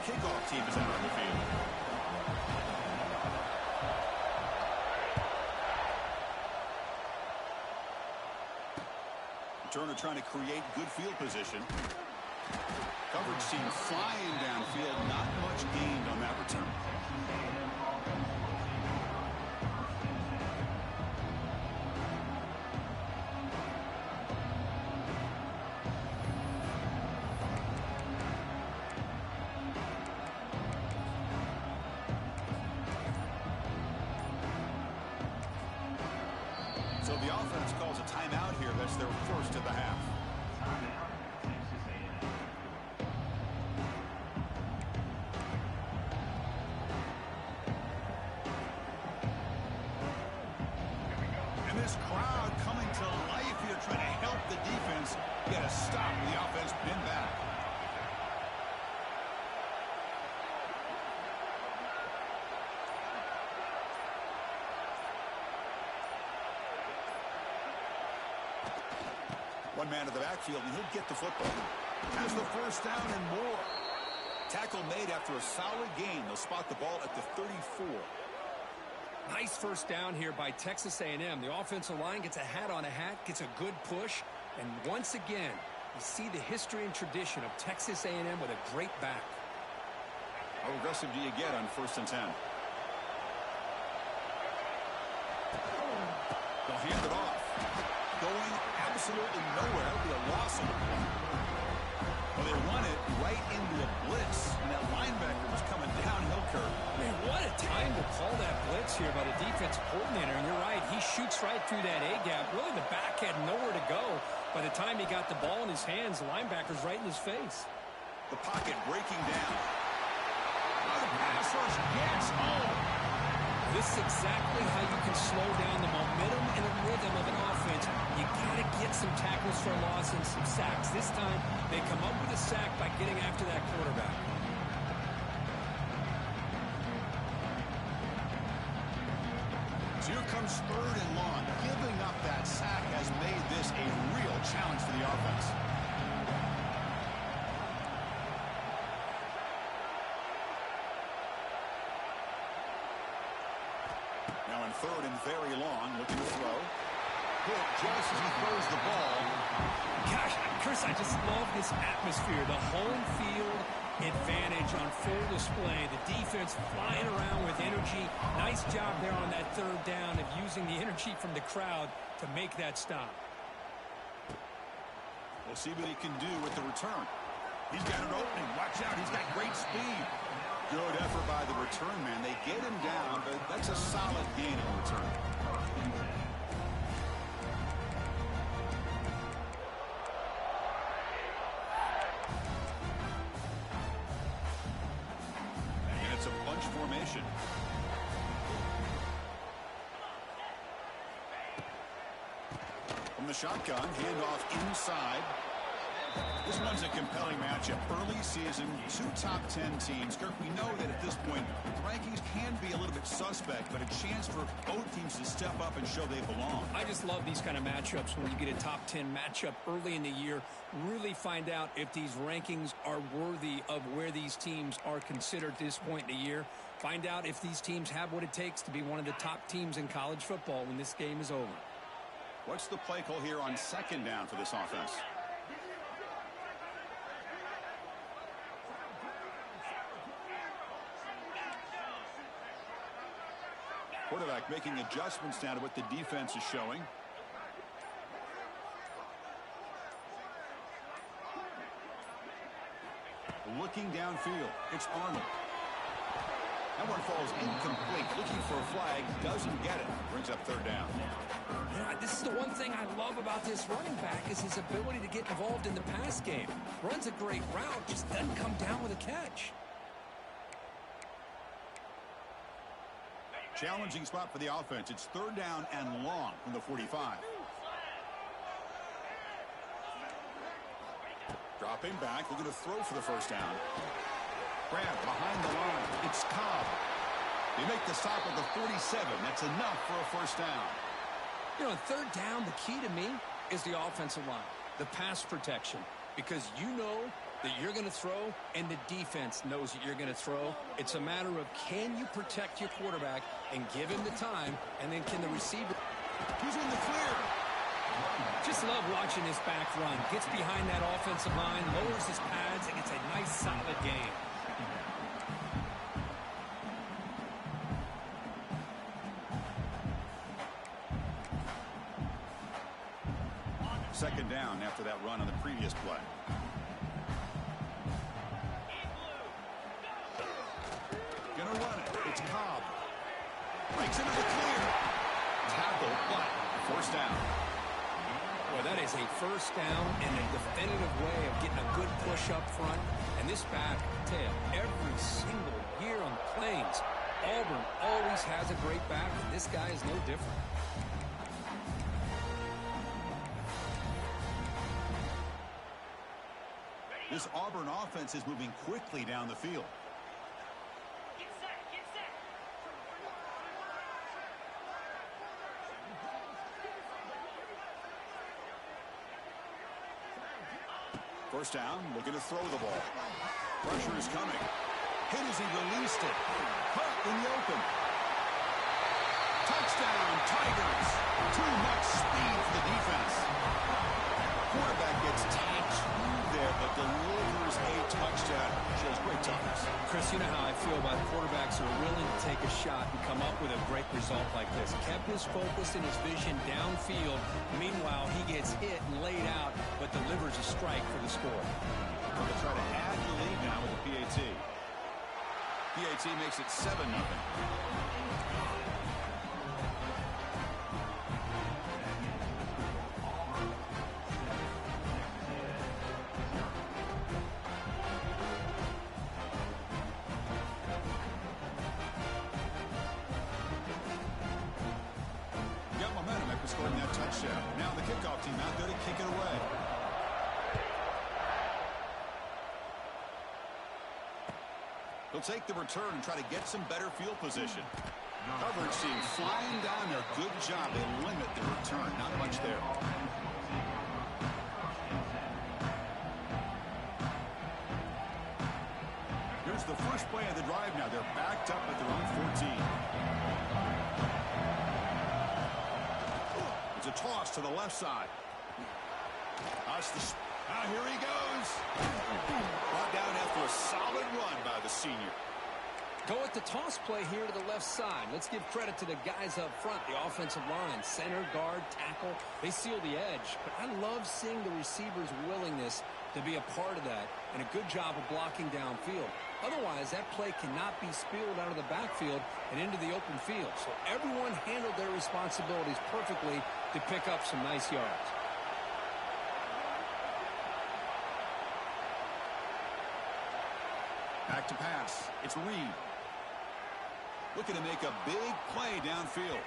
Kickoff team is out on the field. Turner trying to create good field position. Coverage team flying downfield. Not much gained on that return. So the offense calls a timeout here. That's their first of the half. And this crowd coming to life here, trying to help the defense get a stop. The offense pinned back. One man to the backfield, and he'll get the football. Has the first down and more. Tackle made after a solid gain. They'll spot the ball at the 34. Nice first down here by Texas A&M. The offensive line gets a hat on a hat, gets a good push, and once again, you see the history and tradition of Texas A&M with a great back. How aggressive do you get on 1st and 10? They'll hand it off. Going absolutely nowhere. It'll be a loss on the play. Well, they run it right into a blitz, and that linebacker was coming downhill curve. Man, what a time to call that blitz here by the defensive coordinator. And you're right, he shoots right through that A-gap. Really, the back had nowhere to go. By the time he got the ball in his hands, the linebacker's right in his face. The pocket breaking down. The pass rush gets home. This is exactly how you can slow down the momentum and the rhythm of an offense. You got to get some tackles for a loss and some sacks. This time, they come up with a sack by getting after that quarterback. So here comes 3rd and long. Giving up that sack has made this a real challenge for the offense. Now in 3rd and very long, looking to throw. Hit just as he throws the ball. Gosh, Chris, I just love this atmosphere. The home field advantage on full display. The defense flying around with energy. Nice job there on that 3rd down of using the energy from the crowd to make that stop. We'll see what he can do with the return. He's got an opening. Watch out. He's got great speed. Good effort by the return man. They get him down, but that's a solid gain in return. And it's a bunch formation. From the shotgun, handoff inside. This one's a compelling matchup. Early season, 2 top 10 teams. Kirk, we know that at this point, the rankings can be a little bit suspect, but a chance for both teams to step up and show they belong. I just love these kind of matchups when you get a top 10 matchup early in the year. Really find out if these rankings are worthy of where these teams are considered at this point in the year. Find out if these teams have what it takes to be one of the top teams in college football when this game is over. What's the play call here on 2nd down for this offense? Quarterback making adjustments now to what the defense is showing. Looking downfield, it's Arnold. That one falls incomplete. Looking for a flag, doesn't get it. Brings up 3rd down. Yeah, this is the one thing I love about this running back is his ability to get involved in the pass game. Runs a great route, just doesn't come down with a catch. Challenging spot for the offense. It's 3rd down and long from the 45. Dropping back, looking to throw for the first down. Grab behind the line. It's Cobb. They make the stop at the 47. That's enough for a first down. You know, third down, the key to me is the offensive line, the pass protection, because you know that you're going to throw and the defense knows that you're going to throw. It's a matter of can you protect your quarterback and give him the time, and then can the receiver. He's in the clear. Just love watching this back run. Gets behind that offensive line, lowers his pads, and it's a nice, solid game. Second down after that run on the previous play. Gonna run it. It's Cobb. Breaks into the clear. Tackle, but first down. Boy, that is a first down and a definitive way of getting a good push up front. And this back, I tell you, every single year on the Plains, Auburn always has a great back, and this guy is no different. This Auburn offense is moving quickly down the field. First down, looking to throw the ball. Pressure is coming. Hit as he released it. Caught in the open. Touchdown, Tigers. Too much speed for the defense. Quarterback gets tapped through there, but delivers a touchdown. Shows great toughness. Chris, you know how I feel about quarterbacks who are willing to take a shot and come up with a great result like this. Kept his focus and his vision downfield. Meanwhile, he gets hit and laid out, but delivers a strike for the score. They'll try to add the lead now with the PAT. PAT makes it 7-0. Scoring that touchdown. Now the kickoff team out there to kick it away. They'll take the return and try to get some better field position. Coverage team flying down there. Good job. They limit the return. Not much there. Here's the first play of the drive now. They're backed up at their own 14. It's a toss to the left side. Here he goes. Brought down after a solid run by the senior. Go at the toss play here to the left side. Let's give credit to the guys up front, the offensive line, center, guard, tackle. They seal the edge. But I love seeing the receiver's willingness to be a part of that and a good job of blocking downfield. Otherwise, that play cannot be spilled out of the backfield and into the open field. So everyone handled their responsibilities perfectly to pick up some nice yards. Back to pass. It's Reed. Looking to make a big play downfield.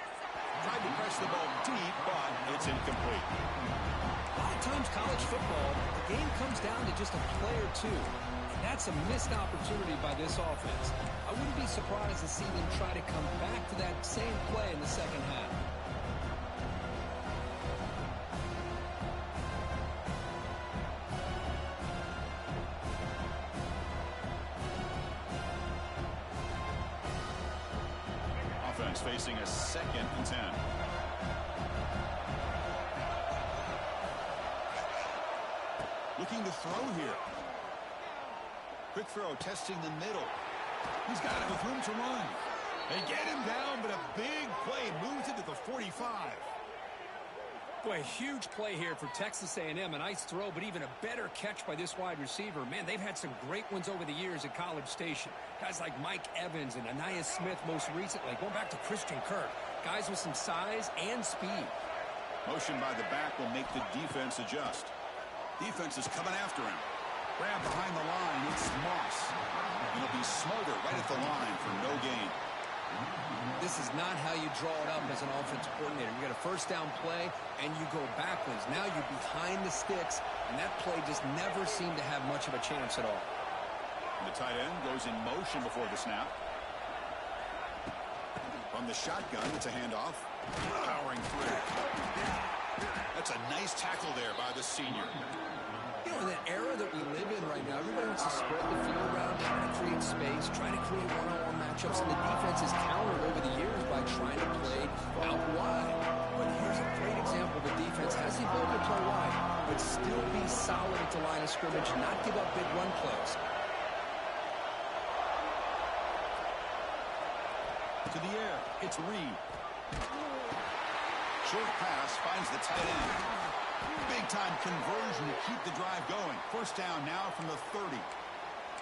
Tried to press the ball deep, but it's incomplete. A lot of times college football, the game comes down to just a play or two. And that's a missed opportunity by this offense. I wouldn't be surprised to see them try to come back to that same play in the second half. Offense facing a 2nd and 10. Looking to throw here. Quick throw, testing the middle. He's got it with room to run. They get him down, but a big play moves it to the 45. Boy, a huge play here for Texas A&M. A nice throw, but even a better catch by this wide receiver. Man, they've had some great ones over the years at College Station. Guys like Mike Evans and Anais Smith most recently. Going back to Christian Kirk. Guys with some size and speed. Motion by the back will make the defense adjust. Defense is coming after him. Grab behind the line. It's Moss. He'll be smarter right at the line for no gain. This is not how you draw it up as an offensive coordinator. You get a first down play, and you go backwards. Now you're behind the sticks, and that play just never seemed to have much of a chance at all. And the tight end goes in motion before the snap. From the shotgun, it's a handoff. Powering through. That's a nice tackle there by the senior. You know, in the era that we live in right now, everybody wants to spread the field around, trying to create space, trying to create one-on-one matchups, and the defense has countered over the years by trying to play out wide. But here's a great example of a defense has the ability to play wide, but still be solid at the line of scrimmage, not give up big run plays. To the air, it's Reed. Short pass finds the tight end. Big-time conversion to keep the drive going. First down now from the 30.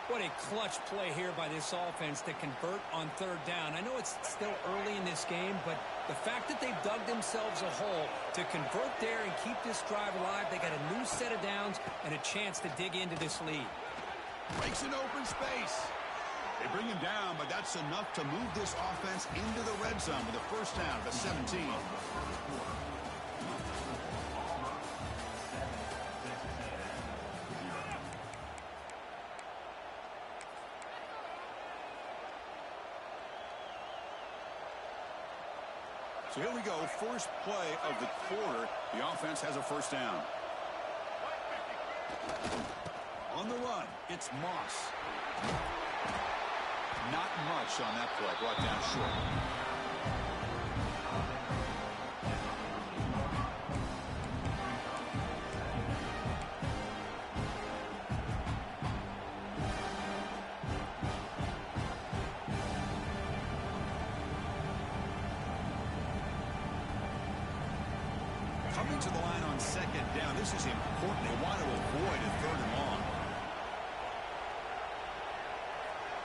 What a clutch play here by this offense to convert on third down. I know it's still early in this game, but the fact that they've dug themselves a hole to convert there and keep this drive alive, they got a new set of downs and a chance to dig into this lead. Breaks an open space. They bring him down, but that's enough to move this offense into the red zone with a first down at the 17. So here we go, first play of the quarter. The offense has a first down. On the run, it's Moss. Not much on that play, brought down short. Coming to the line on second down, this is important. They want to avoid a third and long.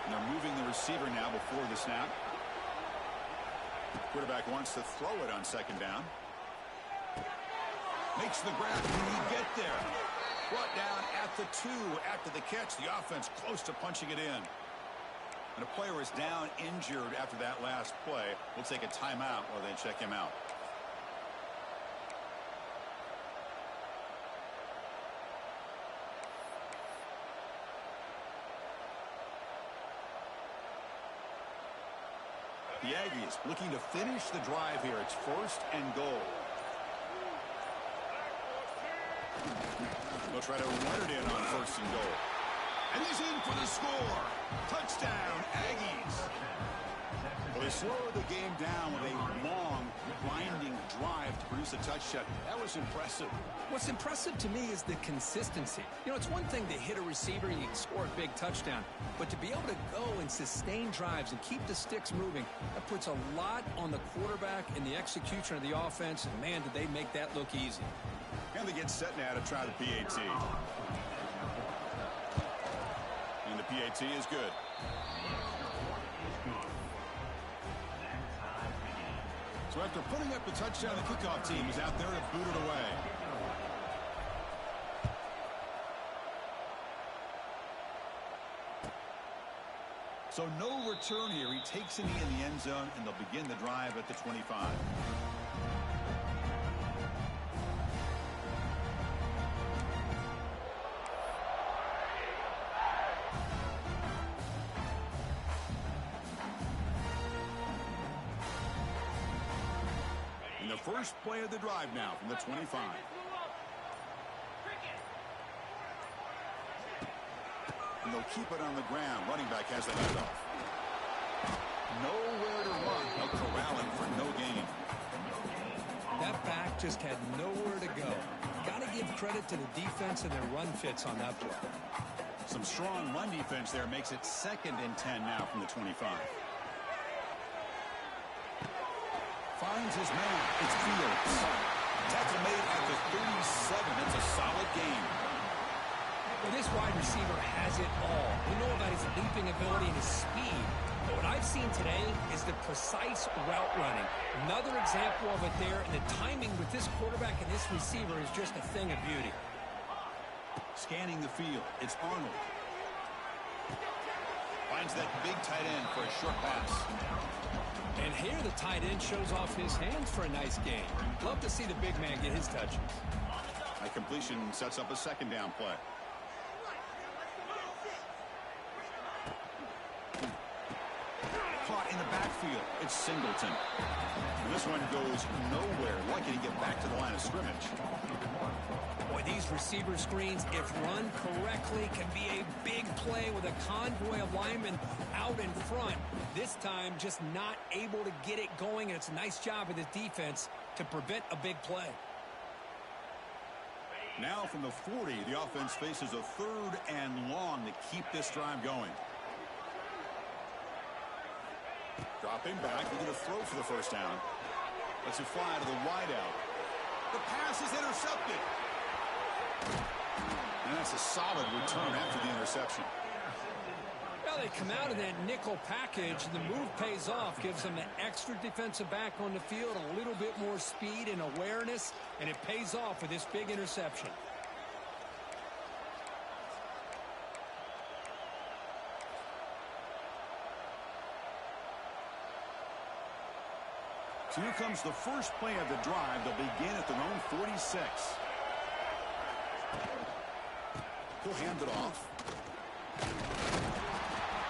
And they're moving the receiver now before the snap. Quarterback wants to throw it on second down. Makes the grab. Can he get there? Brought down at the 2 after the catch. The offense close to punching it in. And a player is down injured after that last play. We'll take a timeout while they check him out. The Aggies looking to finish the drive here. It's first and goal. They'll try to run it in on first and goal. And he's in for the score. Touchdown, Aggies. Well, they slowed the game down with a long, grinding drive to produce a touchdown. That was impressive. What's impressive to me is the consistency. You know, it's one thing to hit a receiver and you can score a big touchdown, but to be able to go and sustain drives and keep the sticks moving, that puts a lot on the quarterback and the execution of the offense, and man, did they make that look easy. And they get set now to try the PAT. And the PAT is good. So after putting up the touchdown, the kickoff team is out there to boot it away. So no return here. He takes a knee in the end zone, and they'll begin the drive at the 25. And the first play of the drive now from the 25. And they'll keep it on the ground. Running back has the handoff. Nowhere to run. They'll corral him for no gain. That back just had nowhere to go. Got to give credit to the defense and their run fits on that play. Some strong run defense there makes it 2nd and 10 now from the 25. Finds his man. It's Fields. Tackle made at the 37. That's a solid game. Well, this wide receiver has it all. We know about his leaping ability and his speed. But what I've seen today is the precise route running. Another example of it there, and the timing with this quarterback and this receiver is just a thing of beauty. Scanning the field, it's Arnold. Finds that big tight end for a short pass. And here the tight end shows off his hands for a nice game. Love to see the big man get his touches. Like completion sets up a second down play. Caught in the backfield. It's Singleton. And this one goes nowhere. Lucky to get back to the line of scrimmage. Boy, these receiver screens, if run correctly, can be a big play with a convoy of linemen out in front. This time, just not able to get it going, and it's a nice job of the defense to prevent a big play. Now from the 40, the offense faces a 3rd and long to keep this drive going. Dropping back, looking to throw for the first down. Lets it fly to the wideout. The pass is intercepted. And that's a solid return after the interception. Well, they come out of that nickel package, and the move pays off, gives them an extra defensive back on the field, a little bit more speed and awareness, and it pays off with this big interception. So here comes the first play of the drive. They'll begin at their own 46. He'll hand it off.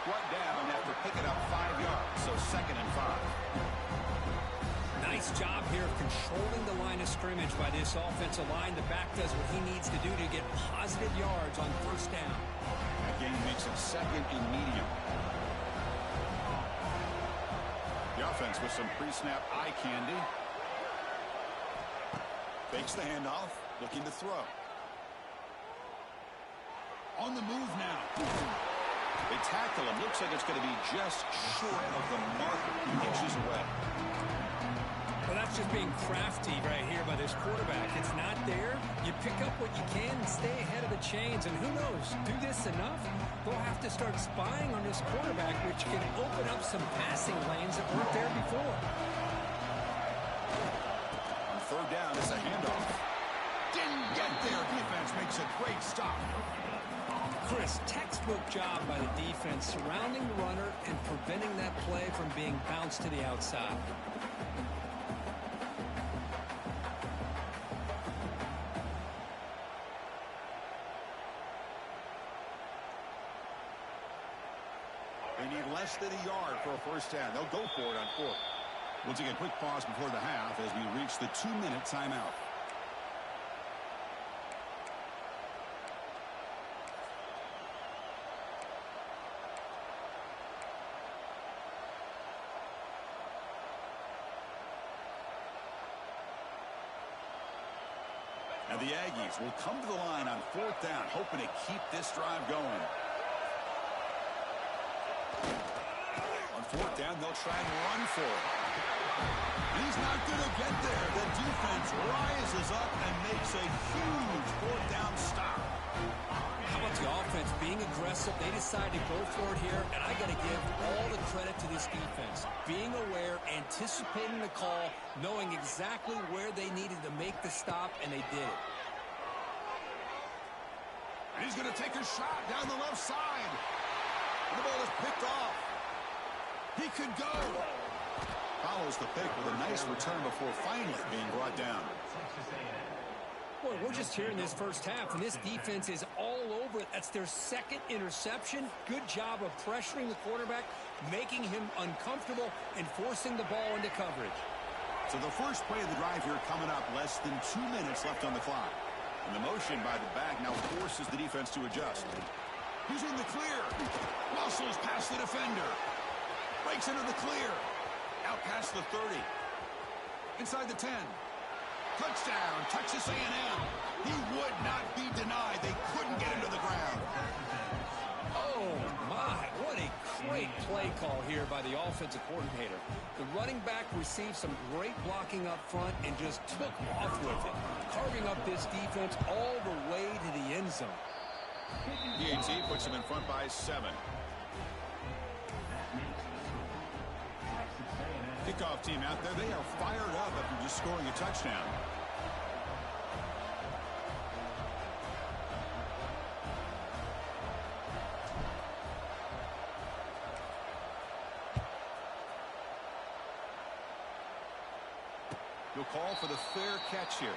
Brought down after picking up 5 yards, so 2nd and 5. Nice job here of controlling the line of scrimmage by this offensive line. The back does what he needs to do to get positive yards on first down. That gain makes it 2nd and medium. The offense with some pre-snap eye candy. Fakes the handoff, looking to throw. On the move now. They tackle him. Looks like it's going to be just short of the marker. Inches away. Well, that's just being crafty right here by this quarterback. It's not there. You pick up what you can and stay ahead of the chains. And who knows, do this enough, they'll have to start spying on this quarterback, which can open up some passing lanes that weren't there before. On 3rd down, it's a handoff. Didn't get there. Defense makes a great stop. Chris, textbook job by the defense surrounding the runner and preventing that play from being bounced to the outside. They need less than a yard for a first down. They'll go for it on 4th. We'll take a quick pause before the half as we reach the 2-minute timeout. And the Aggies will come to the line on 4th down, hoping to keep this drive going. On 4th down, they'll try and run for it. He's not going to get there. The defense rises up and makes a huge 4th down stop. How about the offense being aggressive? They decide to go for it here, and I got to give all the credit to this defense. Being aware, anticipating the call, knowing exactly where they needed to make the stop, and they did it. And he's going to take a shot down the left side. And the ball is picked off. He could go. Follows the pick with a nice return before finally being brought down. Boy, we're just here in this first half, and this defense is all over it. That's their 2nd interception. Good job of pressuring the quarterback, making him uncomfortable, and forcing the ball into coverage. So the first play of the drive here coming up, less than 2 minutes left on the clock. And the motion by the back now forces the defense to adjust. He's in the clear. Muscles past the defender. Breaks into the clear. Out past the 30. Inside the 10. Touchdown, Texas A&M. He would not be denied. They couldn't get him to the ground. Oh, my. What a great play call here by the offensive coordinator. The running back received some great blocking up front and just took off with it, carving up this defense all the way to the end zone. The AT puts him in front by 7. Kickoff team out there, they are fired up after just scoring a touchdown. You'll call for the fair catch here.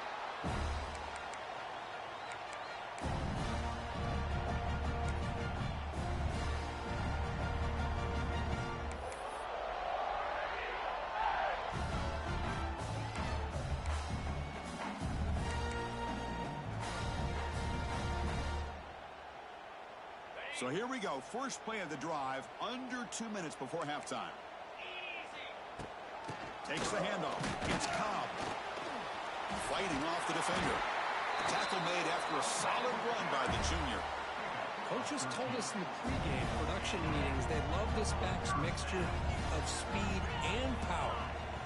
So here we go. First play of the drive, under 2 minutes before halftime. Takes the handoff. It's Cobb. Fighting off the defender. Tackle made after a solid run by the junior. Coaches told us in the pregame production meetings they love this back's mixture of speed and power.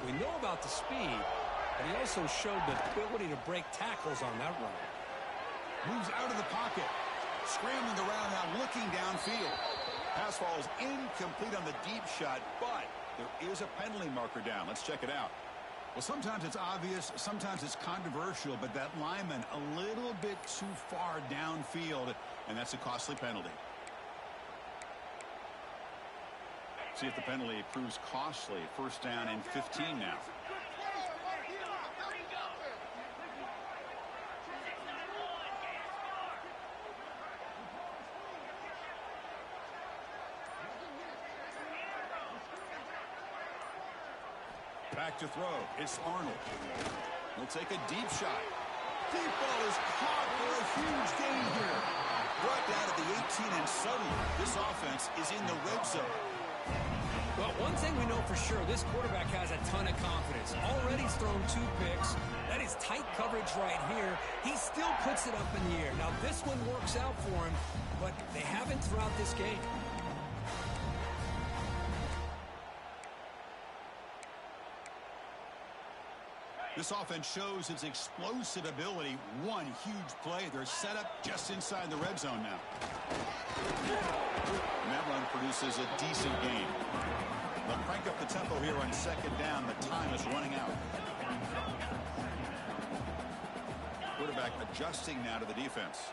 We know about the speed, but he also showed the ability to break tackles on that run. Moves out of the pocket. Scrambling around now, looking downfield. Pass falls incomplete on the deep shot, but there is a penalty marker down. Let's check it out. Well, sometimes it's obvious, sometimes it's controversial, but that lineman a little bit too far downfield, and that's a costly penalty. See if the penalty proves costly. First down and 15 now. Back to throw. It's Arnold. He'll take a deep shot. Deep ball is caught for a huge gain here. Brought down at the 18, and suddenly this offense is in the red zone. Well, one thing we know for sure, this quarterback has a ton of confidence. Already he's thrown 2 picks. That is tight coverage right here. He still puts it up in the air. Now, this one works out for him, but they haven't throughout this game. This offense shows its explosive ability. One huge play. They're set up just inside the red zone now. And that run produces a decent gain. They'll crank up the tempo here on second down. The time is running out. Quarterback adjusting now to the defense.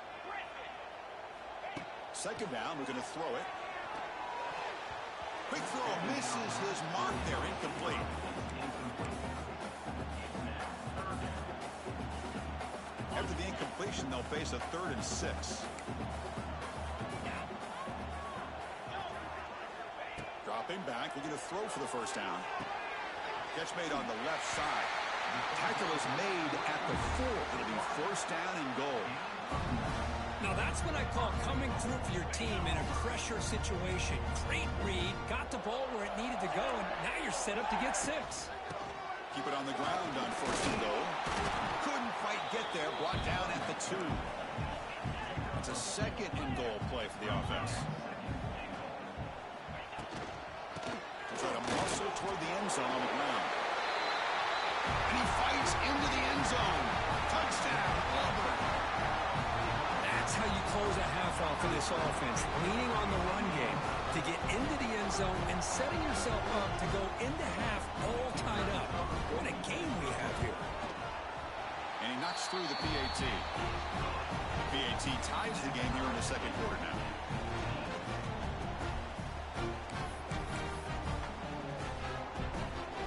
Second down, we're going to throw it. Quick throw, misses his mark there, incomplete. After the incompletion, they'll face a 3rd and 6. Dropping back, looking to throw for the first down. Catch made on the left side. Tackle is made at the 4. It'll be first down and goal. Now that's what I call coming through for your team in a pressure situation. Great read, got the ball where it needed to go, and now you're set up to get 6. Keep it on the ground on first and goal. Couldn't quite get there, brought down at the 2. It's a second and goal play for the offense. Try to muscle toward the end zone on the ground. And he fights into the end zone. Touchdown, Auburn. That's how you close a half off for this offense. Leaning on the run game to get into the end zone and setting yourself up to go into half all tied up. What a game we have here. And he knocks through the PAT. The PAT ties the game here in the second quarter now.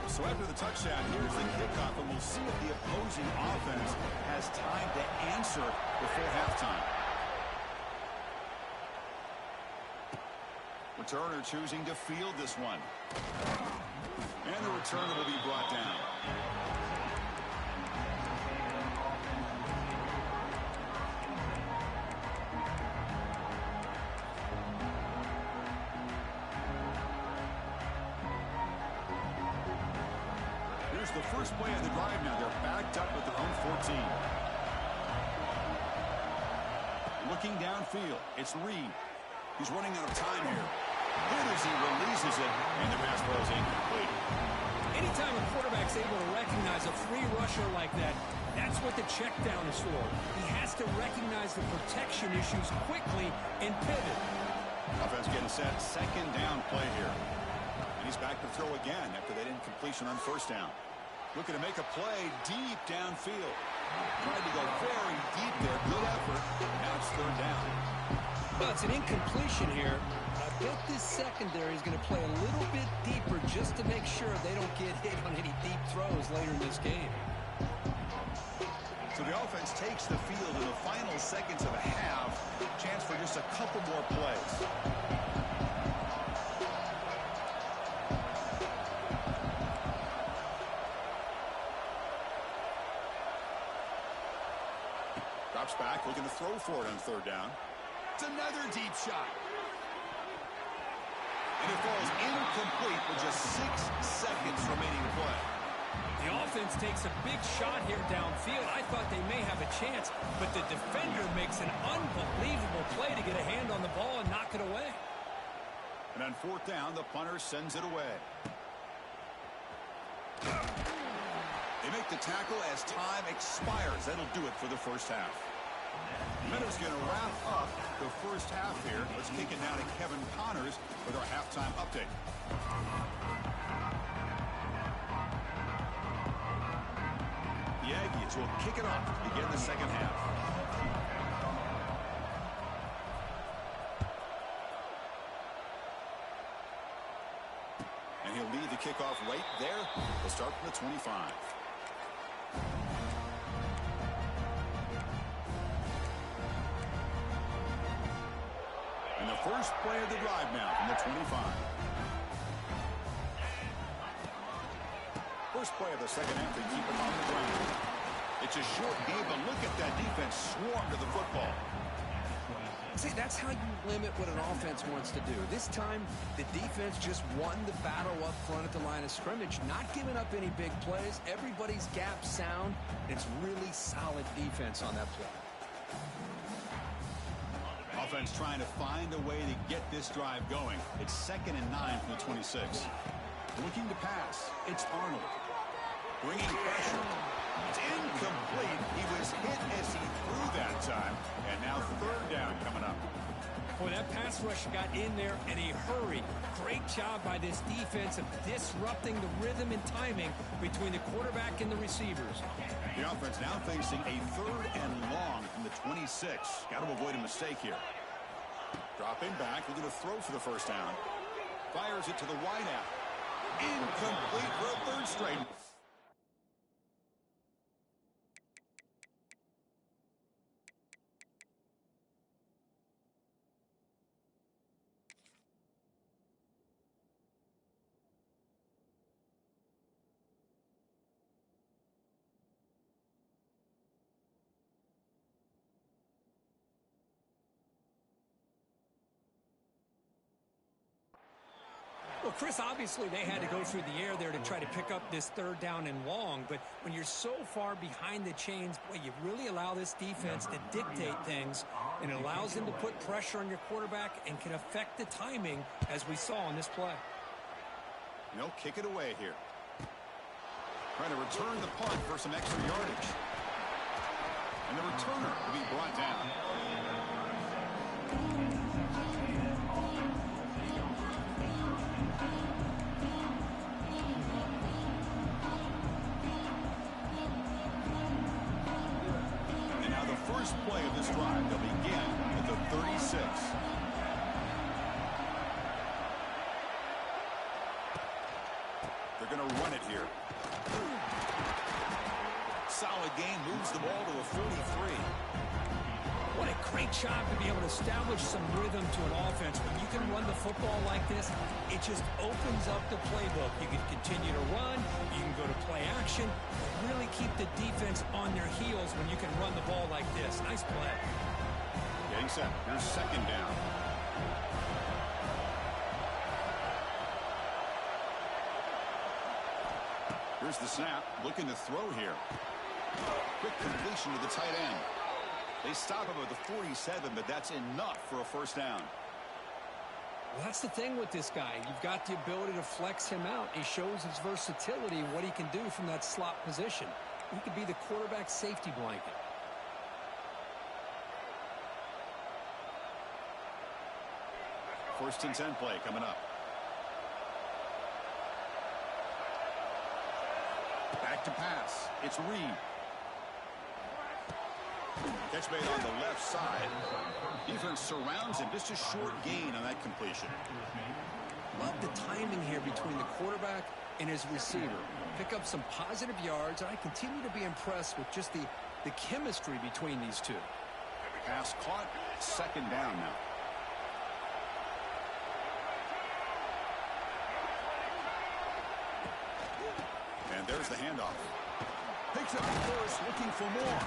So after the touchdown, here's the kickoff, and we'll see if the opposing offense has time to answer before halftime. Returner choosing to field this one. And the returner will be brought down. The first play of the drive now. They're backed up at their own 14. Looking downfield. It's Reed. He's running out of time here. Good as he releases it, and the pass ball is incomplete. Anytime a quarterback's able to recognize a free rusher like that, that's what the check down is for. He has to recognize the protection issues quickly and pivot. Offense getting set. Second down play here. And he's back to throw again after that incompletion on first down. Looking to make a play deep downfield. Tried to go very deep there. Good effort. Now it's third down. Well, it's an incompletion here. I bet this secondary is going to play a little bit deeper just to make sure they don't get hit on any deep throws later in this game. So the offense takes the field in the final seconds of a half. Chance for just a couple more plays. Drops back, looking to throw for it on third down. It's another deep shot. And it falls incomplete with just 6 seconds remaining to play. The offense takes a big shot here downfield. I thought they may have a chance, but the defender makes an unbelievable play to get a hand on the ball and knock it away. And on 4th down, the punter sends it away. They make the tackle as time expires. That'll do it for the first half. Minnows going to wrap up the first half here. Let's kick it now to Kevin Connors with our halftime update. The Aggies will kick it off to begin the second half. And he'll lead the kickoff right there. They'll start from the 25. And the first play of the drive now from the 25. First play of the second half, they keep it on the ground. It's a short game, but look at that defense swarm to the football. See, that's how you limit what an offense wants to do. This time, the defense just won the battle up front at the line of scrimmage, not giving up any big plays. Everybody's gap sound. It's really solid defense on that play. Offense trying to find a way to get this drive going. It's 2nd and 9 from the 26. Looking to pass. It's Arnold. Bringing pressure. It's incomplete. He was hit as he threw that time. And now 3rd down coming up. Boy, that pass rush got in there in a hurry. Great job by this defense of disrupting the rhythm and timing between the quarterback and the receivers. The offense now facing a 3rd and long from the 26. Got to avoid a mistake here. Dropping back, looking to throw for the first down. Fires it to the wideout. Incomplete for a 3rd straight. Well, Chris, obviously they had to go through the air there to try to pick up this 3rd down and long, but when you're so far behind the chains, boy, you really allow this defense to dictate things, and it allows them to put pressure on your quarterback and can affect the timing, as we saw on this play. No, kick it away here. Trying to return the punt for some extra yardage. And the returner will be brought down. First play of this drive, they'll begin at the 36. They're going to run it here. Solid gain, moves the ball to a 43. What a great job to be able to establish some rhythm to an offense. When you can run the football like this, it just opens up the playbook. You can continue to run, you can go to play action, really keep the defense on their heels when you can run the ball like this. Nice play. Getting set. Here's 2nd down. Here's the snap. Looking to throw here. Quick completion to the tight end. They stop him at the 47, but that's enough for a first down. Well, that's the thing with this guy. You've got the ability to flex him out. He shows his versatility and what he can do from that slot position. He could be the quarterback safety blanket. First and 10 play coming up. Back to pass. It's Reed. Catch made on the left side. Defense surrounds him. Just a short gain on that completion. Love the timing here between the quarterback and his receiver. Pick up some positive yards, and I continue to be impressed with just the chemistry between these two. Pass caught. 2nd down now. And there's the handoff. Picks up the first, looking for more.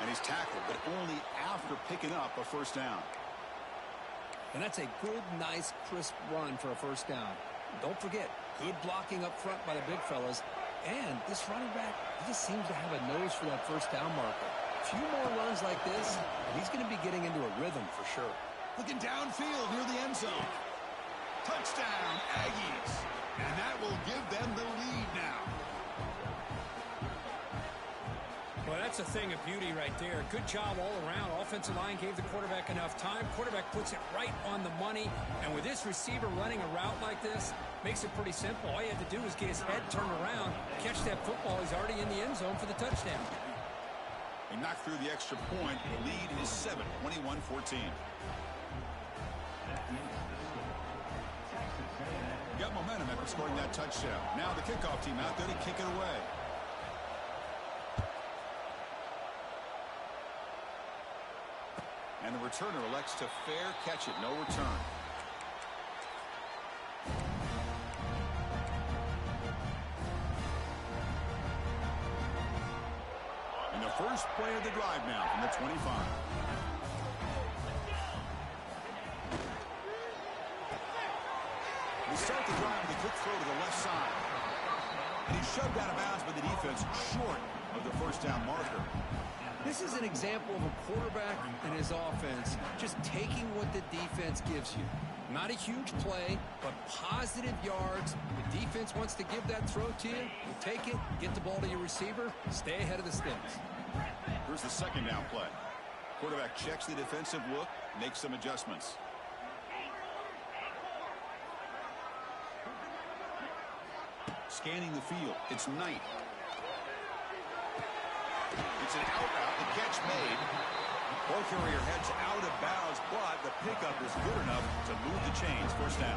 And he's tackled, but only after picking up a first down. And that's a good, nice, crisp run for a first down. Don't forget, good blocking up front by the big fellas. And this running back, he just seems to have a nose for that first down marker. A few more runs like this, and he's going to be getting into a rhythm for sure. Looking downfield near the end zone. Touchdown, Aggies. And that will give them the lead now. Well, that's a thing of beauty right there. Good job all around. Offensive line gave the quarterback enough time. Quarterback puts it right on the money. And with this receiver running a route like this, makes it pretty simple. All you had to do was get his head turned around, catch that football. He's already in the end zone for the touchdown. He knocked through the extra point. The lead is 7, 21-14. Got momentum after scoring that touchdown. Now the kickoff team out there to kick it away. And the returner elects to fair catch it. No return. And the first play of the drive now from the 25. We start the drive with a quick throw to the left side. And he's shoved out of bounds by the defense short of the first down marker. This is an example of a quarterback and his offense just taking what the defense gives you. Not a huge play, but positive yards. The defense wants to give that throw to you. You take it, get the ball to your receiver, stay ahead of the sticks. Here's the second down play. Quarterback checks the defensive look, makes some adjustments. Scanning the field. It's Knight. It's an out route. The catch made. Ball carrier heads out of bounds, but the pickup is good enough to move the chains. First down.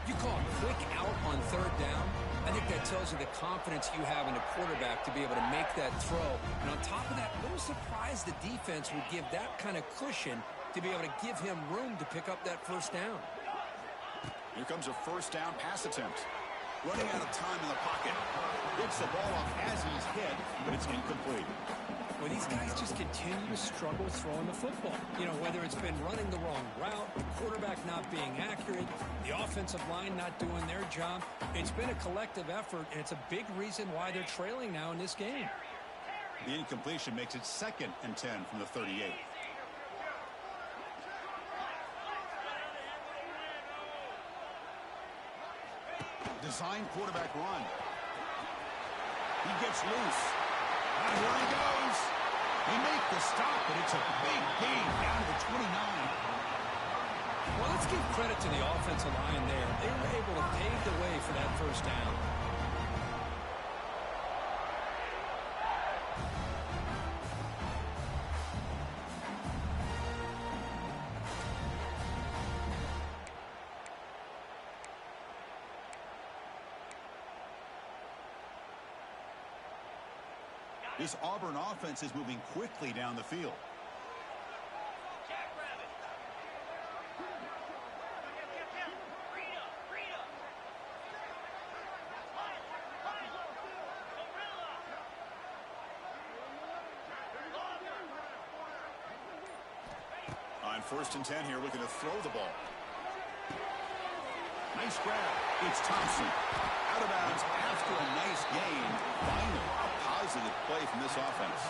You call a quick out on third down. I think that tells you the confidence you have in a quarterback to be able to make that throw. And on top of that, a little surprised the defense would give that kind of cushion to be able to give him room to pick up that first down. Here comes a first down pass attempt. Running out of time in the pocket. Gets the ball off as he's hit, but it's incomplete. Well, these guys just continue to struggle throwing the football. You know, whether it's been running the wrong route, the quarterback not being accurate, the offensive line not doing their job. It's been a collective effort, and it's a big reason why they're trailing now in this game. The incompletion makes it 2nd and 10 from the 38. Design quarterback run. He gets loose. And here he goes. They make the stop, but it's a big gain down to the 29. Well, let's give credit to the offensive line there. They were able to pave the way for that first down. This Auburn offense is moving quickly down the field. On 1st and 10 here, looking to throw the ball. Nice grab. It's Thompson. Out of bounds after a nice gain. Finally, a positive play from this offense.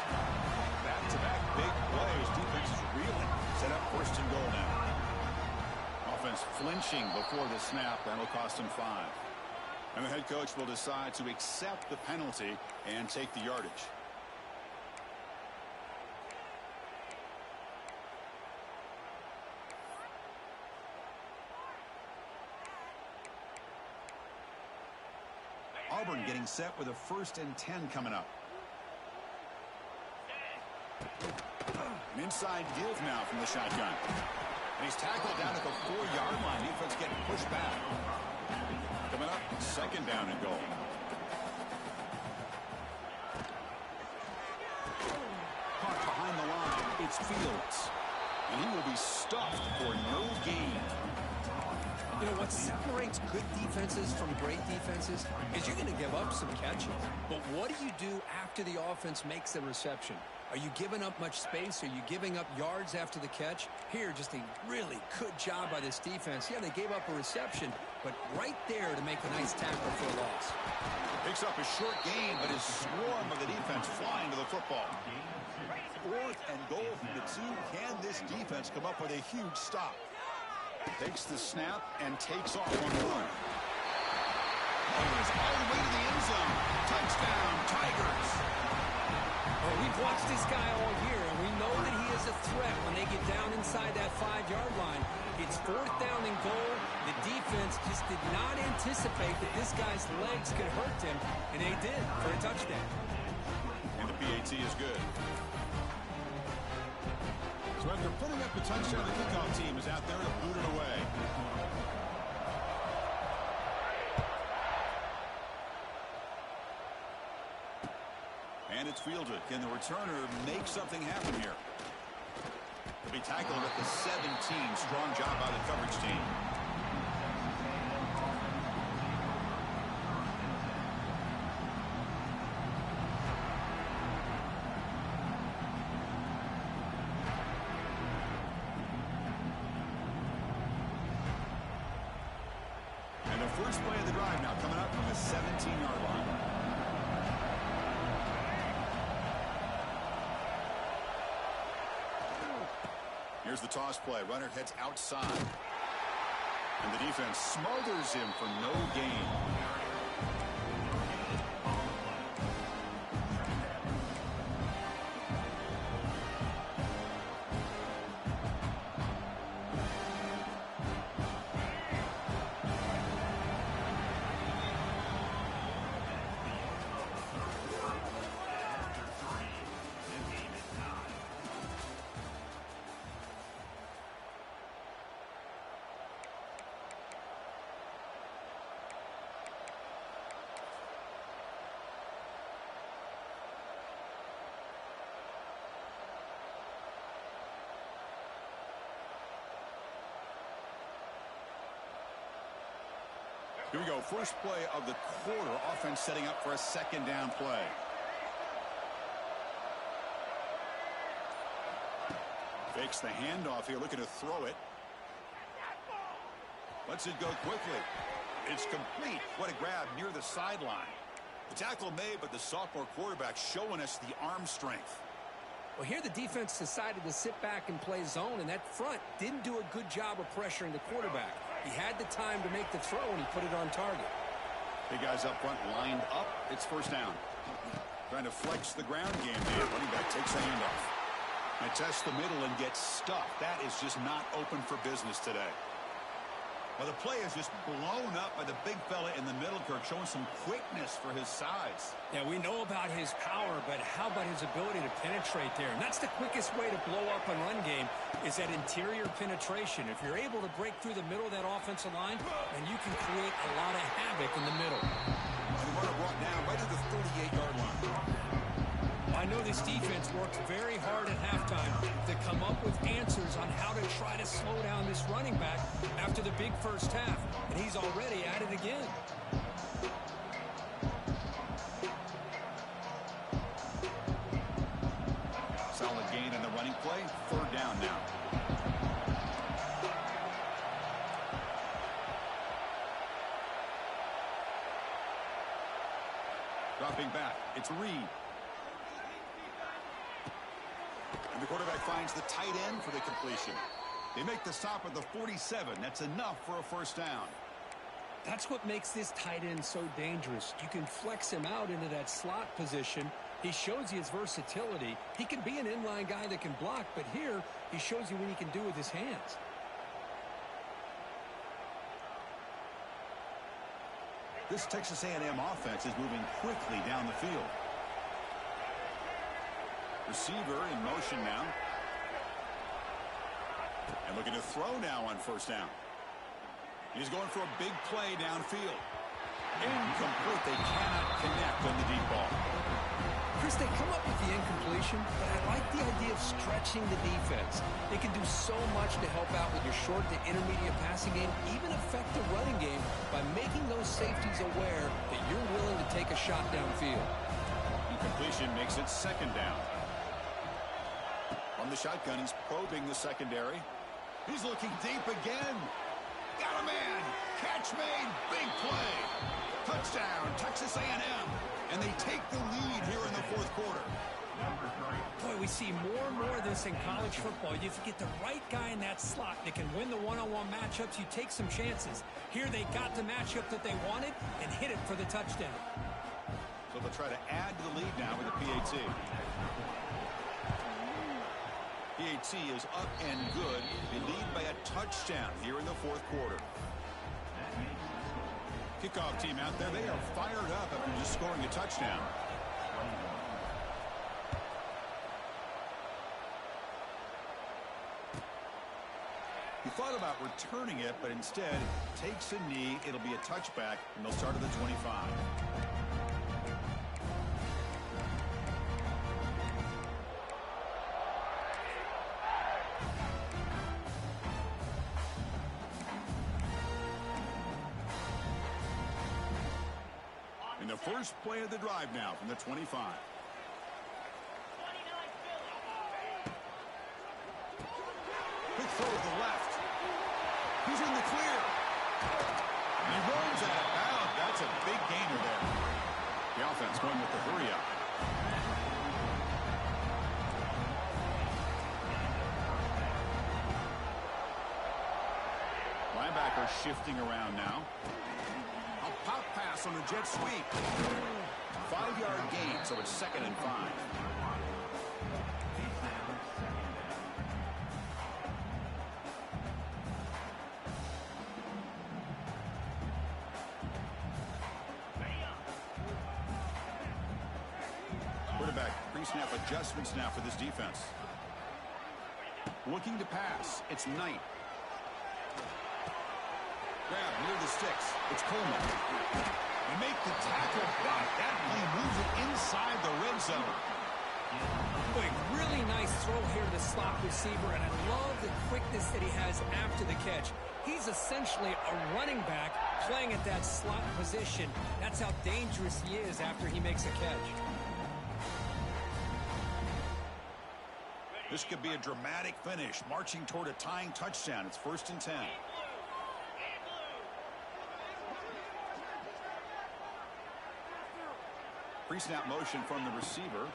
Back-to-back big plays. Defense is reeling. Set up 1st and goal now. Offense flinching before the snap. That'll cost him 5. And the head coach will decide to accept the penalty and take the yardage. Auburn getting set with a 1st and 10 coming up. An inside give now from the shotgun. And he's tackled down at the 4-yard line. Defense getting pushed back. Coming up, 2nd down and goal. Caught behind the line. It's Fields. And he will be stuffed for no gain. You know, what separates good defenses from great defenses is you're going to give up some catches. But what do you do after the offense makes the reception? Are you giving up much space? Are you giving up yards after the catch? Here, just a really good job by this defense. Yeah, they gave up a reception, but right there to make a nice tackle for a loss. Picks up a short gain, but his swarm of the defense flying to the football. 4th and goal from the 2. Can this defense come up with a huge stop? Takes the snap and takes off on the run. Oh, it's all the way to the end zone. Touchdown, Tigers. Well, we've watched this guy all year, and we know that he is a threat when they get down inside that 5-yard line. It's 4th down and goal. The defense just did not anticipate that this guy's legs could hurt him, and they did for a touchdown. And the PAT is good. So after putting up the touchdown, the kickoff team is out there to boot it away. And it's fielded. Can the returner make something happen here? He'll be tackled at the 17. Strong job by the coverage team. And the first play of the drive now coming up from the 17-yard line. Here's the toss play. Runner heads outside. And the defense smothers him for no gain. Here we go. First play of the quarter. Offense setting up for a 2nd down play. Fakes the handoff here, looking to throw it. Lets it go quickly. It's complete. What a grab near the sideline. The tackle made, but the sophomore quarterback showing us the arm strength. Well, here the defense decided to sit back and play zone, and that front didn't do a good job of pressuring the quarterback. He had the time to make the throw, and he put it on target. Big guys up front lined up. It's 1st down. Trying to flex the ground game here. Running back takes the handoff. And tests the middle and gets stuffed. That is just not open for business today. Well, the play is just blown up by the big fella in the middle, Kirk, showing some quickness for his size. Yeah, we know about his power, but how about his ability to penetrate there? And that's the quickest way to blow up a run game is that interior penetration. If you're able to break through the middle of that offensive line, then you can create a lot of havoc in the middle. And the runner brought down right to the 38-yard line. I know this defense worked very hard at halftime to come up with answers on how to try to slow down this running back after the big first half, and he's already at it again. Solid gain in the running play. 3rd down now. Dropping back. It's Reed. And the quarterback finds the tight end for the completion. They make the stop at the 47. That's enough for a 1st down. That's what makes this tight end so dangerous. You can flex him out into that slot position. He shows you his versatility. He can be an inline guy that can block, but here he shows you what he can do with his hands. This Texas A&M offense is moving quickly down the field. Receiver in motion now. And looking to throw now on 1st down. He's going for a big play downfield. Incomplete. They cannot connect on the deep ball. Chris, they come up with the incompletion, but I like the idea of stretching the defense. They can do so much to help out with your short to intermediate passing game, even affect the running game by making those safeties aware that you're willing to take a shot downfield. Incompletion makes it 2nd down. the shotgun. He's probing the secondary. He's looking deep again. Got a man. Catch made. Big play. Touchdown, Texas A&M. And they take the lead here in the fourth quarter. Boy, we see more and more of this in college football. If you get the right guy in that slot that can win the one-on-one matchups, you take some chances. Here they got the matchup that they wanted and hit it for the touchdown. So they'll try to add to the lead now with a PAT. PAT is up and good. They lead by a touchdown here in the fourth quarter. Kickoff team out there. They are fired up after just scoring a touchdown. He thought about returning it, but instead takes a knee. It'll be a touchback, and they'll start at the 25. In the first play of the drive now from the 25. Quick throw to the left. He's in the clear. And he runs out of bounds. That's a big gainer there. The offense going with the hurry up. Linebacker shifting around now. A pop pass on the jet sweep. 5-yard gain, so it's 2nd and 5. Quarterback pre-snap adjustments now for this defense. Looking to pass. It's Knight. Grab near the sticks. It's Coleman. They make the tackle, but that play moves it inside the red zone. Boy, really nice throw here to the slot receiver, and I love the quickness that he has after the catch. He's essentially a running back playing at that slot position. That's how dangerous he is after he makes a catch. This could be a dramatic finish, marching toward a tying touchdown. It's 1st and 10. Pre-snap motion from the receiver.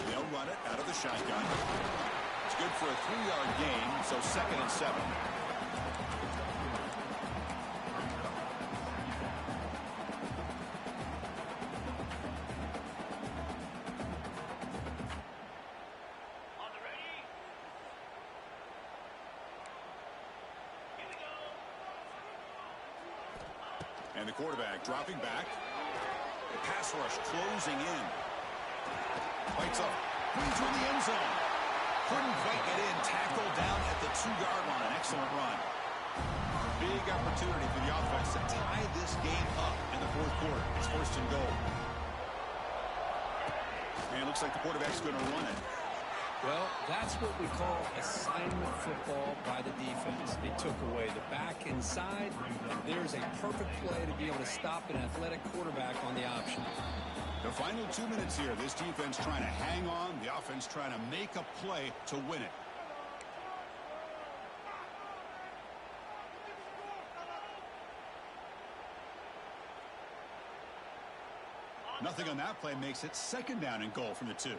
They'll run it out of the shotgun. It's good for a 3-yard gain, so 2nd and 7. And the quarterback dropping back. The pass rush closing in. Fights up. Brings through the end zone. Couldn't quite get in. Tackled down at the 2-yard line. An excellent run. Big opportunity for the offense to tie this game up in the fourth quarter. It's 1st and goal. And it looks like the quarterback's going to run it. Well, that's what we call assignment football by the defense. They took away the back inside, and there's a perfect play to be able to stop an athletic quarterback on the option. The final 2 minutes here. This defense trying to hang on. The offense trying to make a play to win it. Nothing on that play makes it 2nd down and goal from the 2.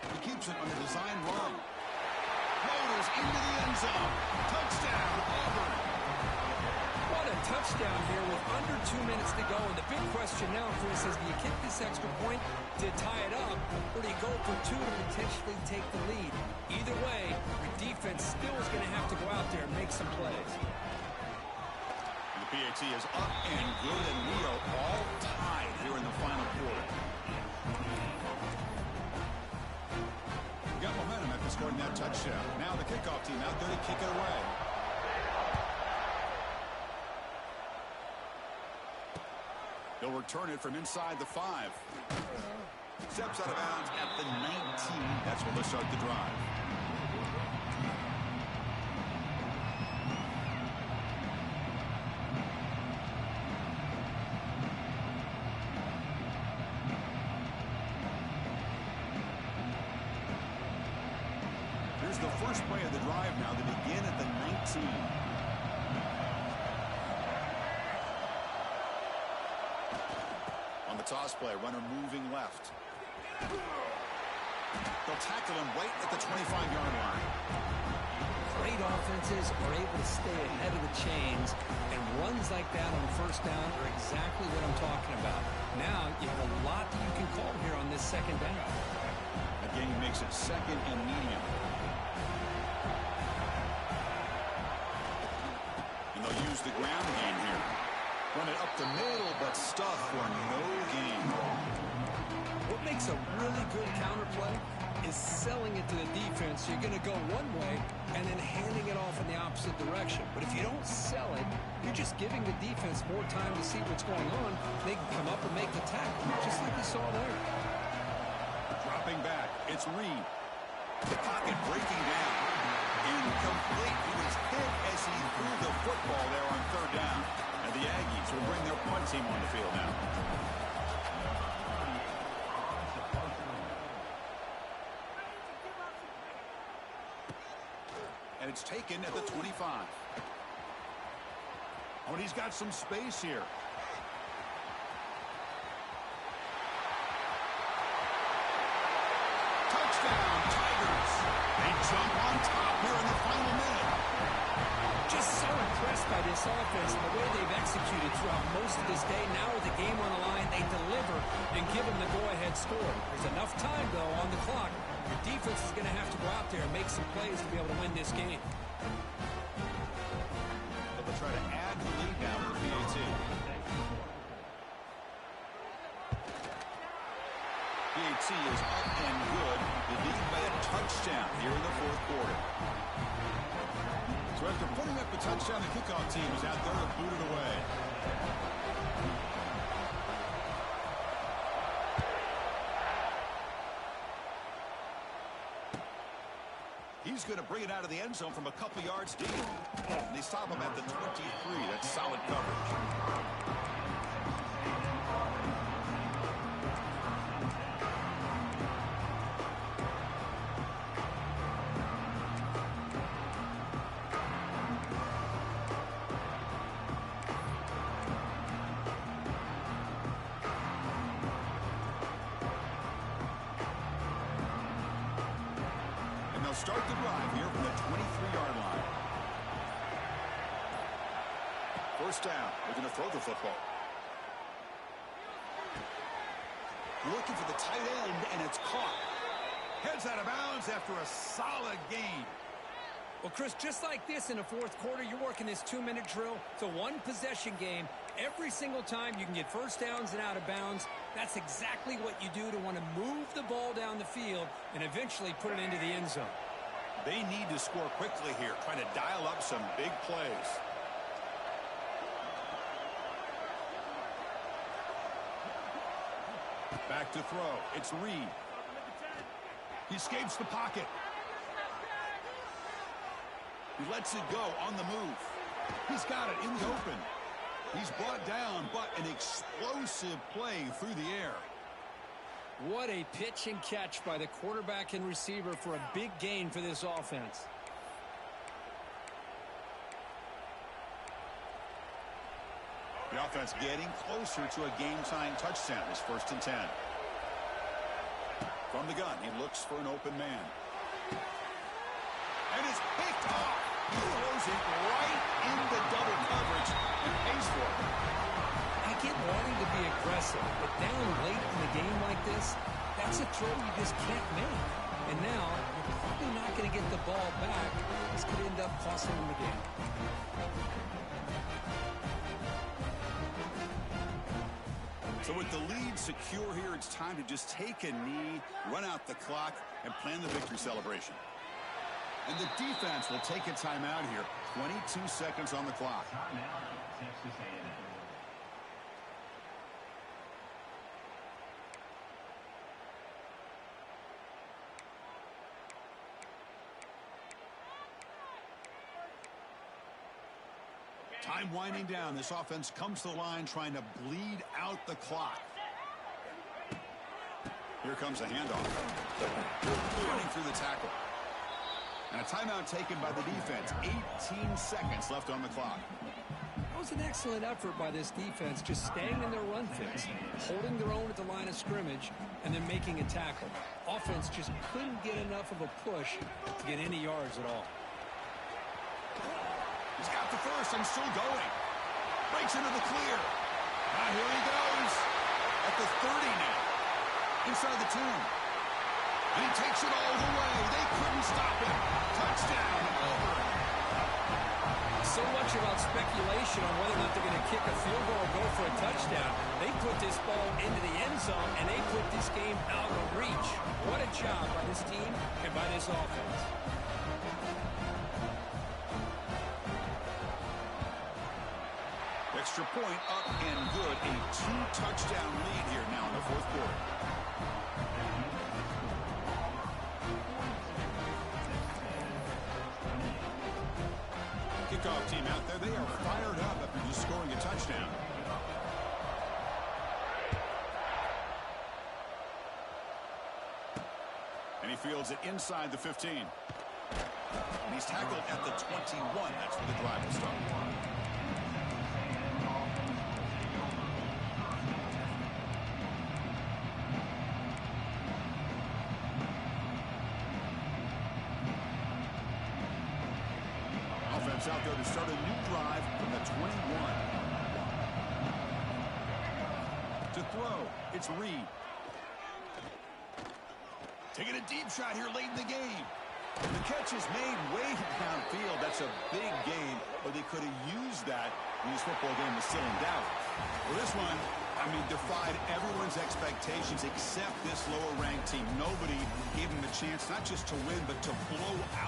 He keeps it on the design run. Motors into the end zone. Touchdown, Auburn. What a touchdown here with under 2 minutes to go. And the big question now, Chris, is do you kick this extra point to tie it up, or do you go for 2 to potentially take the lead? Either way, your defense still is going to have to go out there and make some plays. And the PAT is up and good, and we are all tied here in the final quarter. Got momentum after scoring that touchdown. Now the kickoff team out there to kick it away. They'll return it from inside the 5. Steps out of bounds at the 19. That's when they'll start the drive. is the first play of the drive now. They begin at the 19. On the toss play, runner moving left. They'll tackle him right at the 25-yard line. Great offenses are able to stay ahead of the chains, and runs like that on first down are exactly what I'm talking about. Now you have a lot that you can call here on this second down. Again, he makes it second and medium. And they'll use the ground game here. Run it up the middle, but stuff for no gain. What makes a really good counterplay is selling it to the defense. You're going to go one way and then handing it off in the opposite direction. But if you don't sell it, you're just giving the defense more time to see what's going on. They can come up and make the tackle, just like you saw there. Dropping back, it's Reed. The pocket breaking down. Incomplete. He was hit as he threw the football there on third down. And the Aggies will bring their punt team on the field now. And it's taken at the 25. Oh, and he's got some space here. Touchdown, Tigers. They jump on top here in the final minute. Just so impressed by this offense and the way they've executed throughout most of this day. Now with the game on the line, they deliver and give them the go-ahead score. There's enough time, though, on the clock. Your defense is going to have to go out there and make some plays to be able to win this game. But they'll try to add the lead now with the PAT. PAT is up and good. The lead by a touchdown here in the fourth quarter. So after putting up a touchdown, the kickoff team is out there to boot it away. He's going to bring it out of the end zone from a couple yards deep. And they stop him at the 23. That's solid coverage. Start the drive here from the 23-yard line. First down. They're going to throw the football. Looking for the tight end, and it's caught. Heads out of bounds after a solid gain. Well, Chris, just like this in the fourth quarter, you're working this 2-minute drill. It's a one-possession game. Every single time you can get first downs and out of bounds. That's exactly what you do to want to move the ball down the field and eventually put it into the end zone. They need to score quickly here, trying to dial up some big plays. Back to throw. It's Reed. He escapes the pocket. He lets it go on the move. He's got it in the open. He's brought down, but an explosive play through the air. What a pitch and catch by the quarterback and receiver for a big gain for this offense. The offense getting closer to a game-tying touchdown. It's 1st and 10. From the gun, he looks for an open man. And it's picked off. He throws it right into double coverage and pays for it. I get wanting to be aggressive, but down late in the game like this, that's a throw you just can't make. And now, you're probably not going to get the ball back. This could end up costing them the game. So with the lead secure here, it's time to just take a knee, run out the clock, and plan the victory celebration. And the defense will take a timeout here. 22 seconds on the clock. Time winding down. This offense comes to the line trying to bleed out the clock. Here comes the handoff. Running through the tackle. And a timeout taken by the defense. 18 seconds left on the clock. That was an excellent effort by this defense, just staying in their run fits, holding their own at the line of scrimmage, and then making a tackle. Offense just couldn't get enough of a push to get any yards at all. He's got the first and still going. Breaks into the clear. Now here he goes. At the 30 now. Inside the 10. And he takes it all the way. They couldn't stop him. Touchdown. Over. So much about speculation on whether or not they're going to kick a field goal or go for a touchdown. They put this ball into the end zone, and they put this game out of reach. What a job by this team and by this offense. Extra point up and good. A 2-touchdown lead here now in the fourth quarter. Kickoff team out there. They are fired up after just scoring a touchdown. And he fields it inside the 15. And he's tackled at the 21. That's where the drive will start. Out there to start a new drive from the 21. To throw, it's Reed. Taking a deep shot here late in the game. The catch is made way downfield. That's a big gain, but they could have used that when this football game was still in doubt. Well, this one, I mean, defied everyone's expectations except this lower-ranked team. Nobody gave them a chance not just to win, but to blow out